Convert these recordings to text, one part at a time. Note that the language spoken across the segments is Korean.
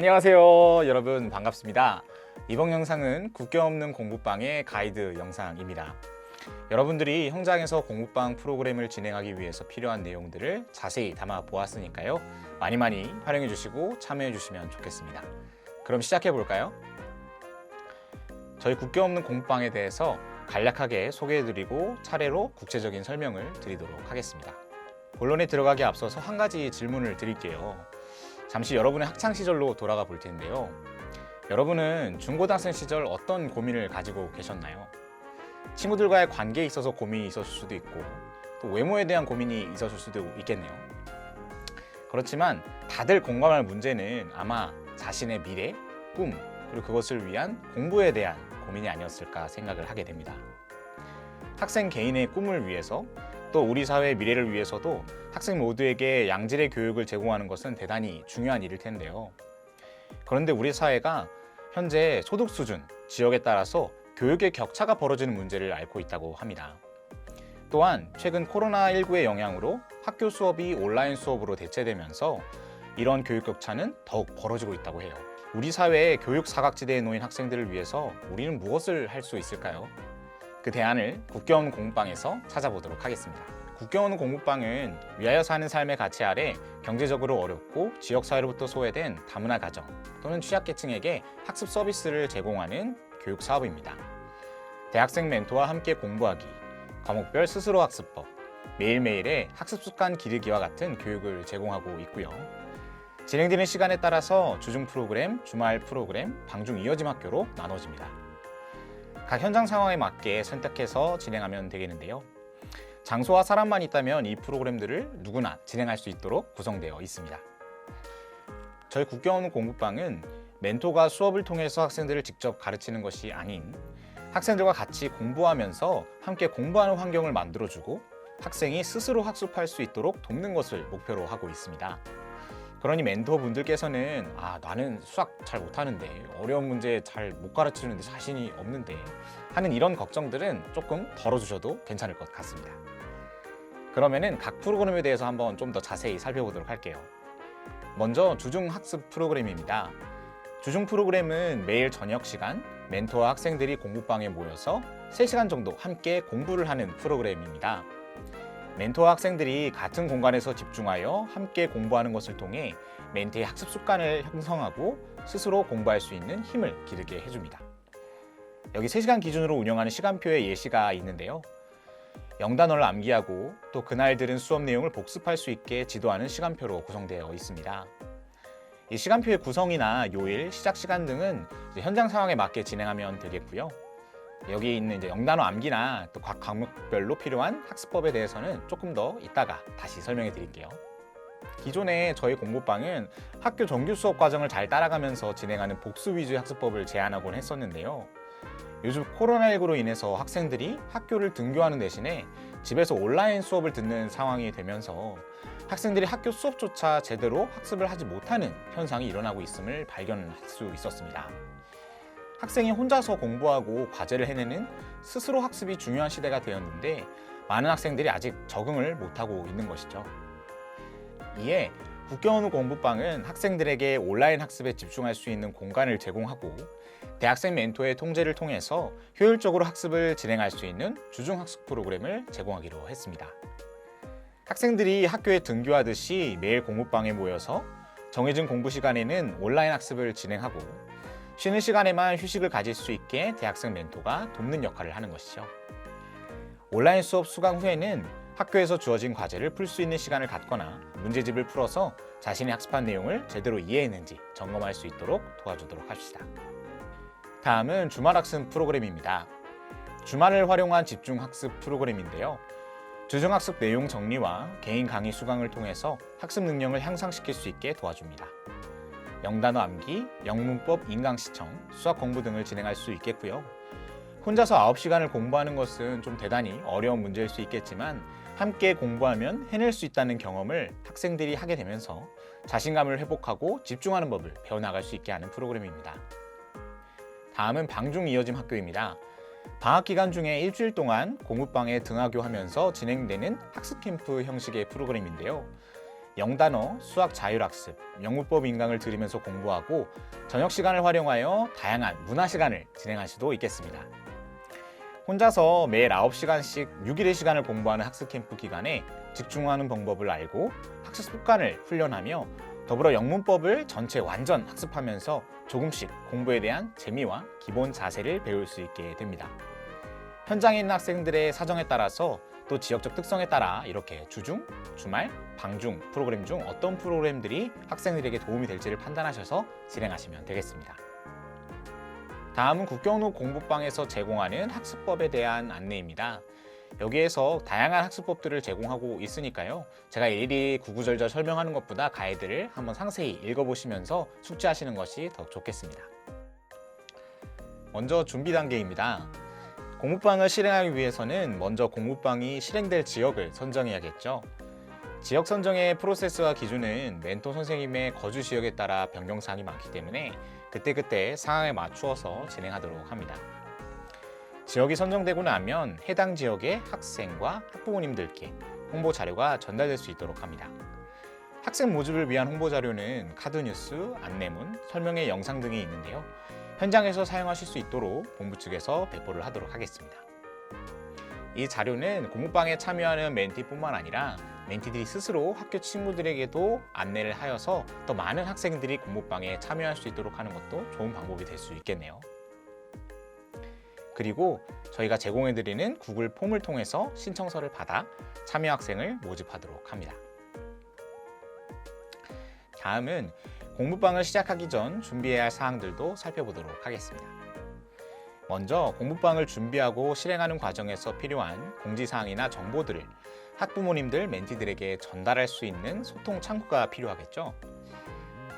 안녕하세요 여러분, 반갑습니다. 이번 영상은 국경 없는 공부방의 가이드 영상입니다. 여러분들이 현장에서 공부방 프로그램을 진행하기 위해서 필요한 내용들을 자세히 담아 보았으니까요, 많이 활용해 주시고 참여해 주시면 좋겠습니다. 그럼 시작해 볼까요? 저희 국경 없는 공부방에 대해서 간략하게 소개해 드리고 차례로 구체적인 설명을 드리도록 하겠습니다. 본론에 들어가기 앞서서 한 가지 질문을 드릴게요. 잠시 여러분의 학창시절로 돌아가 볼 텐데요. 여러분은 중고등학생 시절 어떤 고민을 가지고 계셨나요? 친구들과의 관계에 있어서 고민이 있었을 수도 있고, 또 외모에 대한 고민이 있었을 수도 있겠네요. 그렇지만 다들 공감할 문제는 아마 자신의 미래, 꿈, 그리고 그것을 위한 공부에 대한 고민이 아니었을까 생각을 하게 됩니다. 학생 개인의 꿈을 위해서, 또 우리 사회의 미래를 위해서도 학생 모두에게 양질의 교육을 제공하는 것은 대단히 중요한 일일 텐데요. 그런데 우리 사회가 현재 소득 수준, 지역에 따라서 교육의 격차가 벌어지는 문제를 앓고 있다고 합니다. 또한 최근 코로나19의 영향으로 학교 수업이 온라인 수업으로 대체되면서 이런 교육 격차는 더욱 벌어지고 있다고 해요. 우리 사회의 교육 사각지대에 놓인 학생들을 위해서 우리는 무엇을 할 수 있을까요? 그 대안을 국경 없는 공부방에서 찾아보도록 하겠습니다. 국경 없는 공부방은 위하여 사는 삶의 가치 아래 경제적으로 어렵고 지역사회로부터 소외된 다문화 가정 또는 취약계층에게 학습 서비스를 제공하는 교육 사업입니다. 대학생 멘토와 함께 공부하기, 과목별 스스로 학습법, 매일매일의 학습 습관 기르기와 같은 교육을 제공하고 있고요. 진행되는 시간에 따라서 주중 프로그램, 주말 프로그램, 방중 이어짐 학교로 나눠집니다. 각 현장 상황에 맞게 선택해서 진행하면 되겠는데요. 장소와 사람만 있다면 이 프로그램들을 누구나 진행할 수 있도록 구성되어 있습니다. 저희 국경 없는 공부방은 멘토가 수업을 통해서 학생들을 직접 가르치는 것이 아닌, 학생들과 같이 공부하면서 함께 공부하는 환경을 만들어주고 학생이 스스로 학습할 수 있도록 돕는 것을 목표로 하고 있습니다. 그러니 멘토분들께서는 나는 수학 잘 못하는데, 어려운 문제 잘 못 가르치는데 자신이 없는데 하는 이런 걱정들은 조금 덜어주셔도 괜찮을 것 같습니다. 그러면은 각 프로그램에 대해서 한번 좀 더 자세히 살펴보도록 할게요. 먼저 주중 학습 프로그램입니다. 주중 프로그램은 매일 저녁 시간 멘토와 학생들이 공부방에 모여서 3시간 정도 함께 공부를 하는 프로그램입니다. 멘토와 학생들이 같은 공간에서 집중하여 함께 공부하는 것을 통해 멘토의 학습 습관을 형성하고 스스로 공부할 수 있는 힘을 기르게 해줍니다. 여기 3시간 기준으로 운영하는 시간표의 예시가 있는데요. 영단어를 암기하고 또 그날 들은 수업 내용을 복습할 수 있게 지도하는 시간표로 구성되어 있습니다. 이 시간표의 구성이나 요일, 시작 시간 등은 현장 상황에 맞게 진행하면 되겠고요. 여기 있는 영단어 암기나 또 각 과목별로 필요한 학습법에 대해서는 조금 더 이따가 다시 설명해 드릴게요. 기존에 저희 공부방은 학교 정규 수업 과정을 잘 따라가면서 진행하는 복습 위주의 학습법을 제안하곤 했었는데요. 요즘 코로나19로 인해서 학생들이 학교를 등교하는 대신에 집에서 온라인 수업을 듣는 상황이 되면서 학생들이 학교 수업조차 제대로 학습을 하지 못하는 현상이 일어나고 있음을 발견할 수 있었습니다. 학생이 혼자서 공부하고 과제를 해내는 스스로 학습이 중요한 시대가 되었는데, 많은 학생들이 아직 적응을 못하고 있는 것이죠. 이에 국경 없는 공부방은 학생들에게 온라인 학습에 집중할 수 있는 공간을 제공하고, 대학생 멘토의 통제를 통해서 효율적으로 학습을 진행할 수 있는 주중 학습 프로그램을 제공하기로 했습니다. 학생들이 학교에 등교하듯이 매일 공부방에 모여서 정해진 공부 시간에는 온라인 학습을 진행하고, 쉬는 시간에만 휴식을 가질 수 있게 대학생 멘토가 돕는 역할을 하는 것이죠. 온라인 수업 수강 후에는 학교에서 주어진 과제를 풀 수 있는 시간을 갖거나 문제집을 풀어서 자신이 학습한 내용을 제대로 이해했는지 점검할 수 있도록 도와주도록 합시다. 다음은 주말 학습 프로그램입니다. 주말을 활용한 집중 학습 프로그램인데요. 주중 학습 내용 정리와 개인 강의 수강을 통해서 학습 능력을 향상시킬 수 있게 도와줍니다. 영단어 암기, 영문법 인강 시청, 수학 공부 등을 진행할 수 있겠고요. 혼자서 9시간을 공부하는 것은 좀 대단히 어려운 문제일 수 있겠지만, 함께 공부하면 해낼 수 있다는 경험을 학생들이 하게 되면서 자신감을 회복하고 집중하는 법을 배워나갈 수 있게 하는 프로그램입니다. 다음은 방중 이어짐 학교입니다. 방학 기간 중에 일주일 동안 공부방에 등하교하면서 진행되는 학습 캠프 형식의 프로그램인데요. 영단어, 수학 자율학습, 영문법 인강을 들으면서 공부하고 저녁 시간을 활용하여 다양한 문화 시간을 진행할 수도 있겠습니다. 혼자서 매일 9시간씩 6일의 시간을 공부하는 학습 캠프 기간에 집중하는 방법을 알고 학습 습관을 훈련하며 더불어 영문법을 전체 완전 학습하면서 조금씩 공부에 대한 재미와 기본 자세를 배울 수 있게 됩니다. 현장에 있는 학생들의 사정에 따라서 또 지역적 특성에 따라 이렇게 주중, 주말, 방중 프로그램 중 어떤 프로그램들이 학생들에게 도움이 될지를 판단하셔서 진행하시면 되겠습니다. 다음은 국경로 공부방에서 제공하는 학습법에 대한 안내입니다. 여기에서 다양한 학습법들을 제공하고 있으니까요. 제가 일일이 구구절절 설명하는 것보다 가이드를 한번 상세히 읽어보시면서 숙지하시는 것이 더 좋겠습니다. 먼저 준비 단계입니다. 공부방을 실행하기 위해서는 먼저 공부방이 실행될 지역을 선정해야겠죠. 지역 선정의 프로세스와 기준은 멘토 선생님의 거주 지역에 따라 변경사항이 많기 때문에 그때그때 상황에 맞추어서 진행하도록 합니다. 지역이 선정되고 나면 해당 지역의 학생과 학부모님들께 홍보 자료가 전달될 수 있도록 합니다. 학생 모집을 위한 홍보 자료는 카드 뉴스, 안내문, 설명의 영상 등이 있는데요. 현장에서 사용하실 수 있도록 본부 측에서 배포를 하도록 하겠습니다. 이 자료는 공부방에 참여하는 멘티뿐만 아니라 멘티들이 스스로 학교 친구들에게도 안내를 하여서 더 많은 학생들이 공부방에 참여할 수 있도록 하는 것도 좋은 방법이 될 수 있겠네요. 그리고 저희가 제공해드리는 구글 폼을 통해서 신청서를 받아 참여 학생을 모집하도록 합니다. 다음은 공부방을 시작하기 전 준비해야 할 사항들도 살펴보도록 하겠습니다. 먼저 공부방을 준비하고 실행하는 과정에서 필요한 공지사항이나 정보들을 학부모님들, 멘티들에게 전달할 수 있는 소통 창구가 필요하겠죠.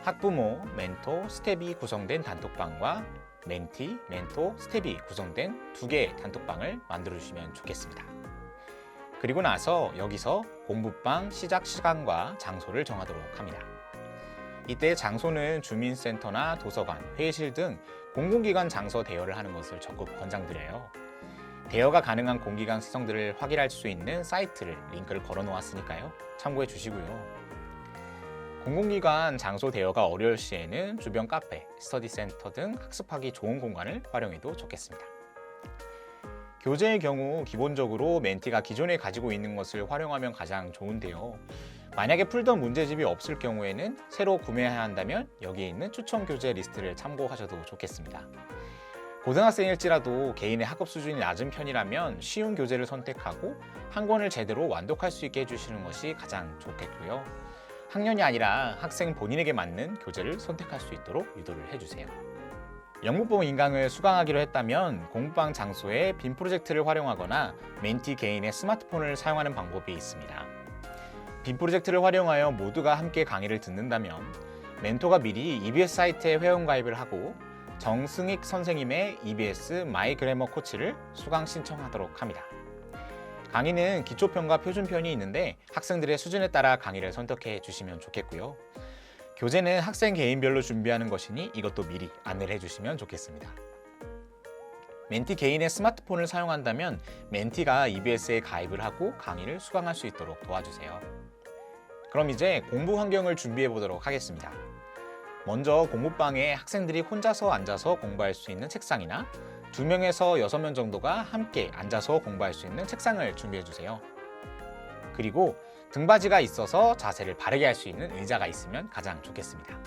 학부모, 멘토, 스텝이 구성된 단톡방과 멘티, 멘토, 스텝이 구성된 2개의 단톡방을 만들어 주시면 좋겠습니다. 그리고 나서 여기서 공부방 시작 시간과 장소를 정하도록 합니다. 이때 장소는 주민센터나 도서관, 회의실 등 공공기관 장소 대여를 하는 것을 적극 권장드려요. 대여가 가능한 공기관 시설들을 확인할 수 있는 사이트를 링크를 걸어 놓았으니까요. 참고해 주시고요. 공공기관 장소 대여가 어려울 시에는 주변 카페, 스터디 센터 등 학습하기 좋은 공간을 활용해도 좋겠습니다. 교재의 경우 기본적으로 멘티가 기존에 가지고 있는 것을 활용하면 가장 좋은데요. 만약에 풀던 문제집이 없을 경우에는 새로 구매해야 한다면 여기에 있는 추천 교재 리스트를 참고하셔도 좋겠습니다. 고등학생일지라도 개인의 학업 수준이 낮은 편이라면 쉬운 교재를 선택하고 한 권을 제대로 완독할 수 있게 해주시는 것이 가장 좋겠고요. 학년이 아니라 학생 본인에게 맞는 교재를 선택할 수 있도록 유도를 해주세요. 영문법 인강을 수강하기로 했다면 공부방 장소에 빔 프로젝트를 활용하거나 멘티 개인의 스마트폰을 사용하는 방법이 있습니다. 빔 프로젝트를 활용하여 모두가 함께 강의를 듣는다면 멘토가 미리 EBS 사이트에 회원가입을 하고 정승익 선생님의 EBS 마이 그래머 코치를 수강 신청하도록 합니다. 강의는 기초편과 표준편이 있는데 학생들의 수준에 따라 강의를 선택해 주시면 좋겠고요. 교재는 학생 개인별로 준비하는 것이니 이것도 미리 안내를 해주시면 좋겠습니다. 멘티 개인의 스마트폰을 사용한다면 멘티가 EBS에 가입을 하고 강의를 수강할 수 있도록 도와주세요. 그럼 이제 공부 환경을 준비해 보도록 하겠습니다. 먼저 공부방에 학생들이 혼자서 앉아서 공부할 수 있는 책상이나 2명에서 6명 정도가 함께 앉아서 공부할 수 있는 책상을 준비해 주세요. 그리고 등받이가 있어서 자세를 바르게 할 수 있는 의자가 있으면 가장 좋겠습니다.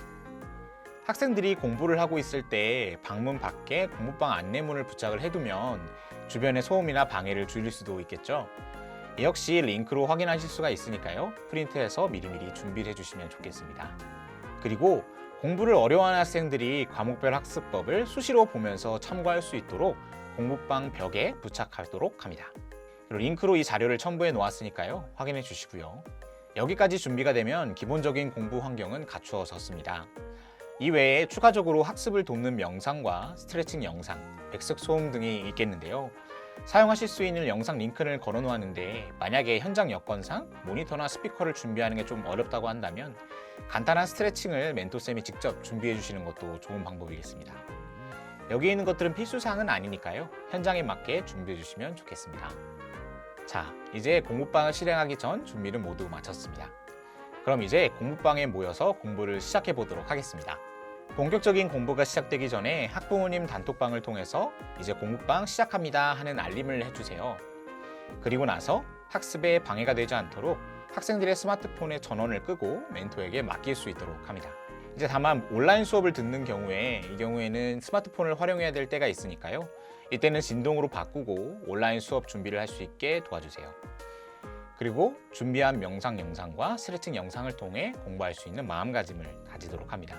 학생들이 공부를 하고 있을 때 방문 밖에 공부방 안내문을 부착을 해두면 주변의 소음이나 방해를 줄일 수도 있겠죠. 이 역시 링크로 확인하실 수가 있으니까요. 프린트해서 미리미리 준비를 해주시면 좋겠습니다. 그리고 공부를 어려워하는 학생들이 과목별 학습법을 수시로 보면서 참고할 수 있도록 공부방 벽에 부착하도록 합니다. 그리고 링크로 이 자료를 첨부해 놓았으니까요. 확인해 주시고요. 여기까지 준비가 되면 기본적인 공부 환경은 갖추어졌습니다. 이 외에 추가적으로 학습을 돕는 명상과 스트레칭 영상, 백색 소음 등이 있겠는데요. 사용하실 수 있는 영상 링크를 걸어 놓았는데 만약에 현장 여건상 모니터나 스피커를 준비하는 게 좀 어렵다고 한다면 간단한 스트레칭을 멘토쌤이 직접 준비해 주시는 것도 좋은 방법이겠습니다. 여기 있는 것들은 필수사항은 아니니까요. 현장에 맞게 준비해 주시면 좋겠습니다. 자, 이제 공부방을 실행하기 전 준비를 모두 마쳤습니다. 그럼 이제 공부방에 모여서 공부를 시작해 보도록 하겠습니다. 본격적인 공부가 시작되기 전에 학부모님 단톡방을 통해서 이제 공부방 시작합니다 하는 알림을 해주세요. 그리고 나서 학습에 방해가 되지 않도록 학생들의 스마트폰의 전원을 끄고 멘토에게 맡길 수 있도록 합니다. 이제 다만 온라인 수업을 듣는 경우에 이 경우에는 스마트폰을 활용해야 될 때가 있으니까요. 이때는 진동으로 바꾸고 온라인 수업 준비를 할 수 있게 도와주세요. 그리고 준비한 명상 영상과 스트레칭 영상을 통해 공부할 수 있는 마음가짐을 가지도록 합니다.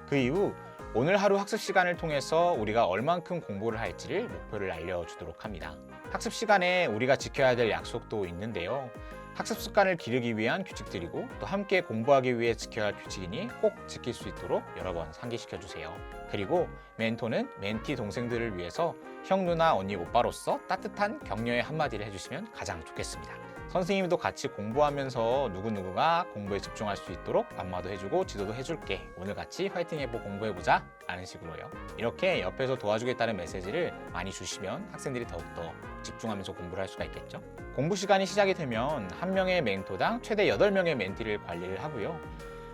그 이후 오늘 하루 학습 시간을 통해서 우리가 얼만큼 공부를 할지를 목표를 알려주도록 합니다. 학습 시간에 우리가 지켜야 될 약속도 있는데요. 학습 습관을 기르기 위한 규칙들이고 또 함께 공부하기 위해 지켜야 할 규칙이니 꼭 지킬 수 있도록 여러 번 상기시켜주세요. 그리고 멘토는 멘티 동생들을 위해서 형, 누나, 언니, 오빠로서 따뜻한 격려의 한마디를 해주시면 가장 좋겠습니다. 선생님도 같이 공부하면서 누구누구가 공부에 집중할 수 있도록 안마도 해주고 지도도 해줄게. 오늘 같이 화이팅 해보고 공부해보자 라는 식으로요. 이렇게 옆에서 도와주겠다는 메시지를 많이 주시면 학생들이 더욱더 집중하면서 공부를 할 수가 있겠죠. 공부 시간이 시작이 되면 한 명의 멘토당 최대 8명의 멘티를 관리를 하고요.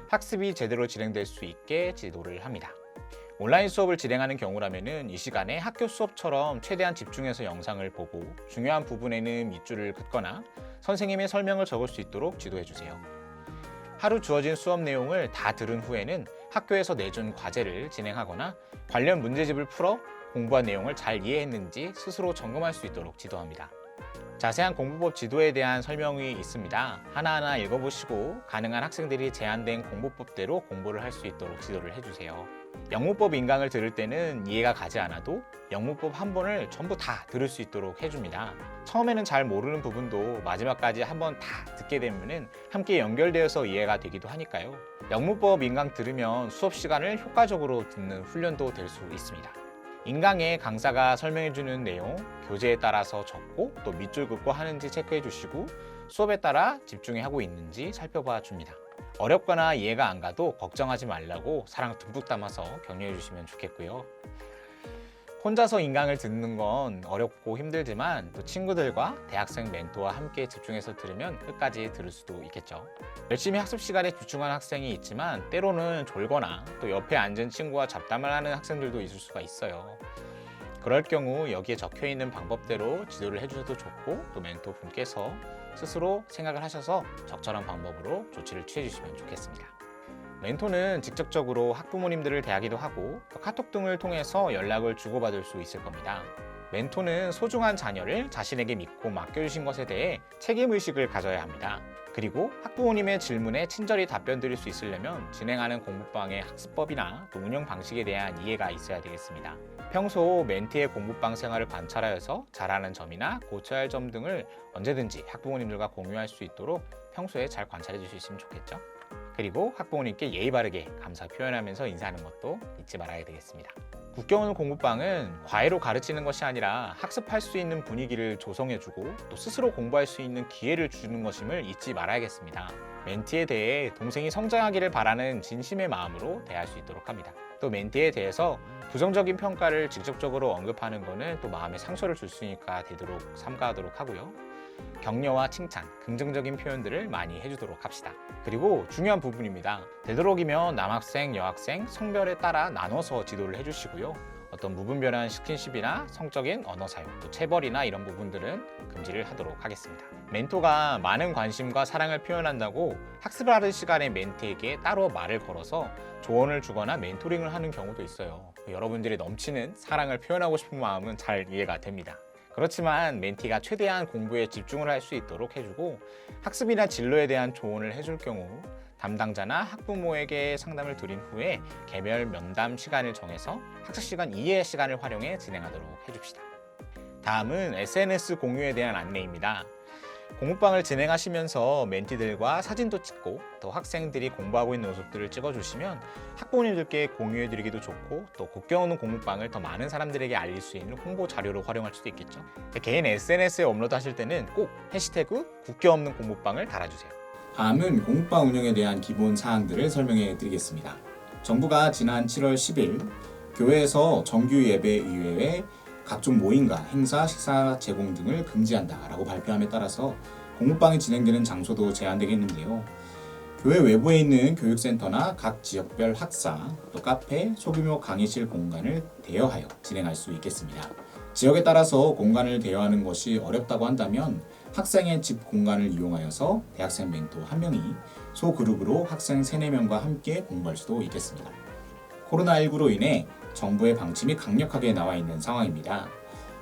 학습이 제대로 진행될 수 있게 지도를 합니다. 온라인 수업을 진행하는 경우라면 이 시간에 학교 수업처럼 최대한 집중해서 영상을 보고 중요한 부분에는 밑줄을 긋거나 선생님의 설명을 적을 수 있도록 지도해주세요. 하루 주어진 수업 내용을 다 들은 후에는 학교에서 내준 과제를 진행하거나 관련 문제집을 풀어 공부한 내용을 잘 이해했는지 스스로 점검할 수 있도록 지도합니다. 자세한 공부법 지도에 대한 설명이 있습니다. 하나하나 읽어보시고 가능한 학생들이 제한된 공부법대로 공부를 할 수 있도록 지도를 해주세요. 영문법 인강을 들을 때는 이해가 가지 않아도 영문법 한 번을 전부 다 들을 수 있도록 해줍니다. 처음에는 잘 모르는 부분도 마지막까지 한 번 다 듣게 되면 함께 연결되어서 이해가 되기도 하니까요. 영문법 인강 들으면 수업 시간을 효과적으로 듣는 훈련도 될 수 있습니다. 인강에 강사가 설명해주는 내용 교재에 따라서 적고 또 밑줄 긋고 하는지 체크해 주시고 수업에 따라 집중해 하고 있는지 살펴봐 줍니다. 어렵거나 이해가 안 가도 걱정하지 말라고 사랑 듬뿍 담아서 격려해 주시면 좋겠고요. 혼자서 인강을 듣는 건 어렵고 힘들지만 또 친구들과 대학생 멘토와 함께 집중해서 들으면 끝까지 들을 수도 있겠죠. 열심히 학습 시간에 집중한 학생이 있지만 때로는 졸거나 또 옆에 앉은 친구와 잡담을 하는 학생들도 있을 수가 있어요. 그럴 경우 여기에 적혀있는 방법대로 지도를 해주셔도 좋고 또 멘토 분께서 스스로 생각을 하셔서 적절한 방법으로 조치를 취해주시면 좋겠습니다. 멘토는 직접적으로 학부모님들을 대하기도 하고 또 카톡 등을 통해서 연락을 주고받을 수 있을 겁니다. 멘토는 소중한 자녀를 자신에게 믿고 맡겨주신 것에 대해 책임의식을 가져야 합니다. 그리고 학부모님의 질문에 친절히 답변 드릴 수 있으려면 진행하는 공부방의 학습법이나 또 운영 방식에 대한 이해가 있어야 되겠습니다. 평소 멘티의 공부방 생활을 관찰하여서 잘하는 점이나 고쳐야 할 점 등을 언제든지 학부모님들과 공유할 수 있도록 평소에 잘 관찰해 주셨으면 좋겠죠. 그리고 학부모님께 예의 바르게 감사 표현하면서 인사하는 것도 잊지 말아야 되겠습니다. 국경오는 공부방은 과외로 가르치는 것이 아니라 학습할 수 있는 분위기를 조성해주고 또 스스로 공부할 수 있는 기회를 주는 것임을 잊지 말아야겠습니다. 멘티에 대해 동생이 성장하기를 바라는 진심의 마음으로 대할 수 있도록 합니다. 또 멘티에 대해서 부정적인 평가를 직접적으로 언급하는 것은 또 마음에 상처를 줄 수 있으니까 되도록 삼가하도록 하고요. 격려와 칭찬, 긍정적인 표현들을 많이 해주도록 합시다. 그리고 중요한 부분입니다. 되도록이면 남학생, 여학생 성별에 따라 나눠서 지도를 해주시고요. 어떤 무분별한 스킨십이나 성적인 언어 사용, 또 체벌이나 이런 부분들은 금지를 하도록 하겠습니다. 멘토가 많은 관심과 사랑을 표현한다고 학습을 하는 시간에 멘티에게 따로 말을 걸어서 조언을 주거나 멘토링을 하는 경우도 있어요. 여러분들이 넘치는 사랑을 표현하고 싶은 마음은 잘 이해가 됩니다. 그렇지만 멘티가 최대한 공부에 집중을 할 수 있도록 해주고 학습이나 진로에 대한 조언을 해줄 경우 담당자나 학부모에게 상담을 드린 후에 개별 면담 시간을 정해서 학습 시간 이외의 시간을 활용해 진행하도록 해줍시다. 다음은 SNS 공유에 대한 안내입니다. 공부방을 진행하시면서 멘티들과 사진도 찍고 또 학생들이 공부하고 있는 모습들을 찍어주시면 학부모님들께 공유해드리기도 좋고 또 국경오는 공부방을 더 많은 사람들에게 알릴 수 있는 홍보 자료로 활용할 수도 있겠죠. 개인 SNS에 업로드 하실 때는 꼭 해시태그 국경없는 공부방을 달아주세요. 다음은 공부방 운영에 대한 기본 사항들을 설명해 드리겠습니다. 정부가 지난 7월 10일 교회에서 정규 예배 이외에 각종 모임과 행사, 식사 제공 등을 금지한다라고 발표함에 따라서 공부방이 진행되는 장소도 제한되겠는데요. 교회 외부에 있는 교육센터나 각 지역별 학사, 또 카페, 소규모 강의실 공간을 대여하여 진행할 수 있겠습니다. 지역에 따라서 공간을 대여하는 것이 어렵다고 한다면 학생의 집 공간을 이용하여서 대학생 멘토 1명이 소그룹으로 학생 3, 4명과 함께 공부할 수도 있겠습니다. 코로나19로 인해 정부의 방침이 강력하게 나와 있는 상황입니다.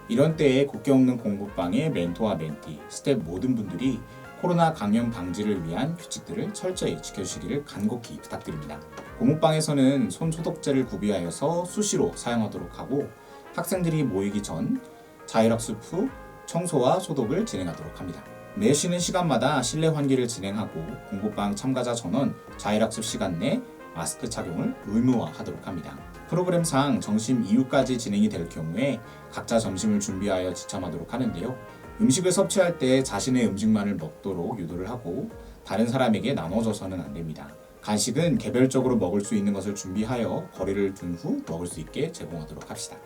이런 때에 국경 없는 공부방의 멘토와 멘티, 스텝 모든 분들이 코로나 감염 방지를 위한 규칙들을 철저히 지켜주시기를 간곡히 부탁드립니다. 공부방에서는 손 소독제를 구비하여서 수시로 사용하도록 하고 학생들이 모이기 전 자율학습 후 청소와 소독을 진행하도록 합니다. 매 쉬는 시간마다 실내 환기를 진행하고 공부방 참가자 전원 자율학습 시간 내 마스크 착용을 의무화하도록 합니다. 프로그램상 점심 이후까지 진행이 될 경우에 각자 점심을 준비하여 지참하도록 하는데요. 음식을 섭취할 때 자신의 음식만을 먹도록 유도를 하고 다른 사람에게 나눠줘서는 안 됩니다. 간식은 개별적으로 먹을 수 있는 것을 준비하여 거리를 둔 후 먹을 수 있게 제공하도록 합시다.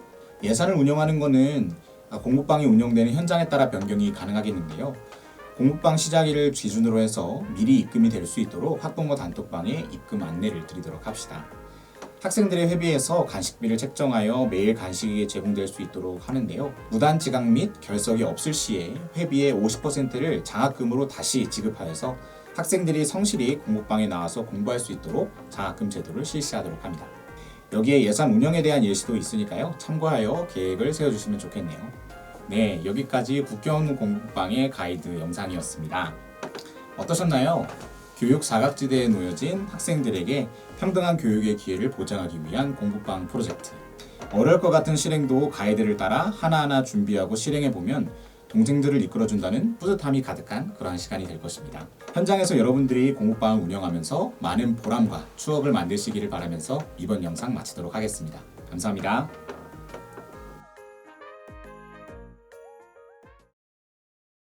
예산을 운영하는 것은 공부방이 운영되는 현장에 따라 변경이 가능하겠는데요. 공부방 시작일을 기준으로 해서 미리 입금이 될 수 있도록 학부모 단톡방에 입금 안내를 드리도록 합시다. 학생들의 회비에서 간식비를 책정하여 매일 간식이 제공될 수 있도록 하는데요. 무단 지각 및 결석이 없을 시에 회비의 50%를 장학금으로 다시 지급하여서 학생들이 성실히 공부방에 나와서 공부할 수 있도록 장학금 제도를 실시하도록 합니다. 여기에 예산 운영에 대한 예시도 있으니까요. 참고하여 계획을 세워주시면 좋겠네요. 네, 여기까지 국경 없는 공부방의 가이드 영상이었습니다. 어떠셨나요? 교육 사각지대에 놓여진 학생들에게 평등한 교육의 기회를 보장하기 위한 공부방 프로젝트. 어려울 것 같은 실행도 가이드를 따라 하나하나 준비하고 실행해보면 동생들을 이끌어준다는 뿌듯함이 가득한 그러한 시간이 될 것입니다. 현장에서 여러분들이 공부방을 운영하면서 많은 보람과 추억을 만드시기를 바라면서 이번 영상 마치도록 하겠습니다. 감사합니다.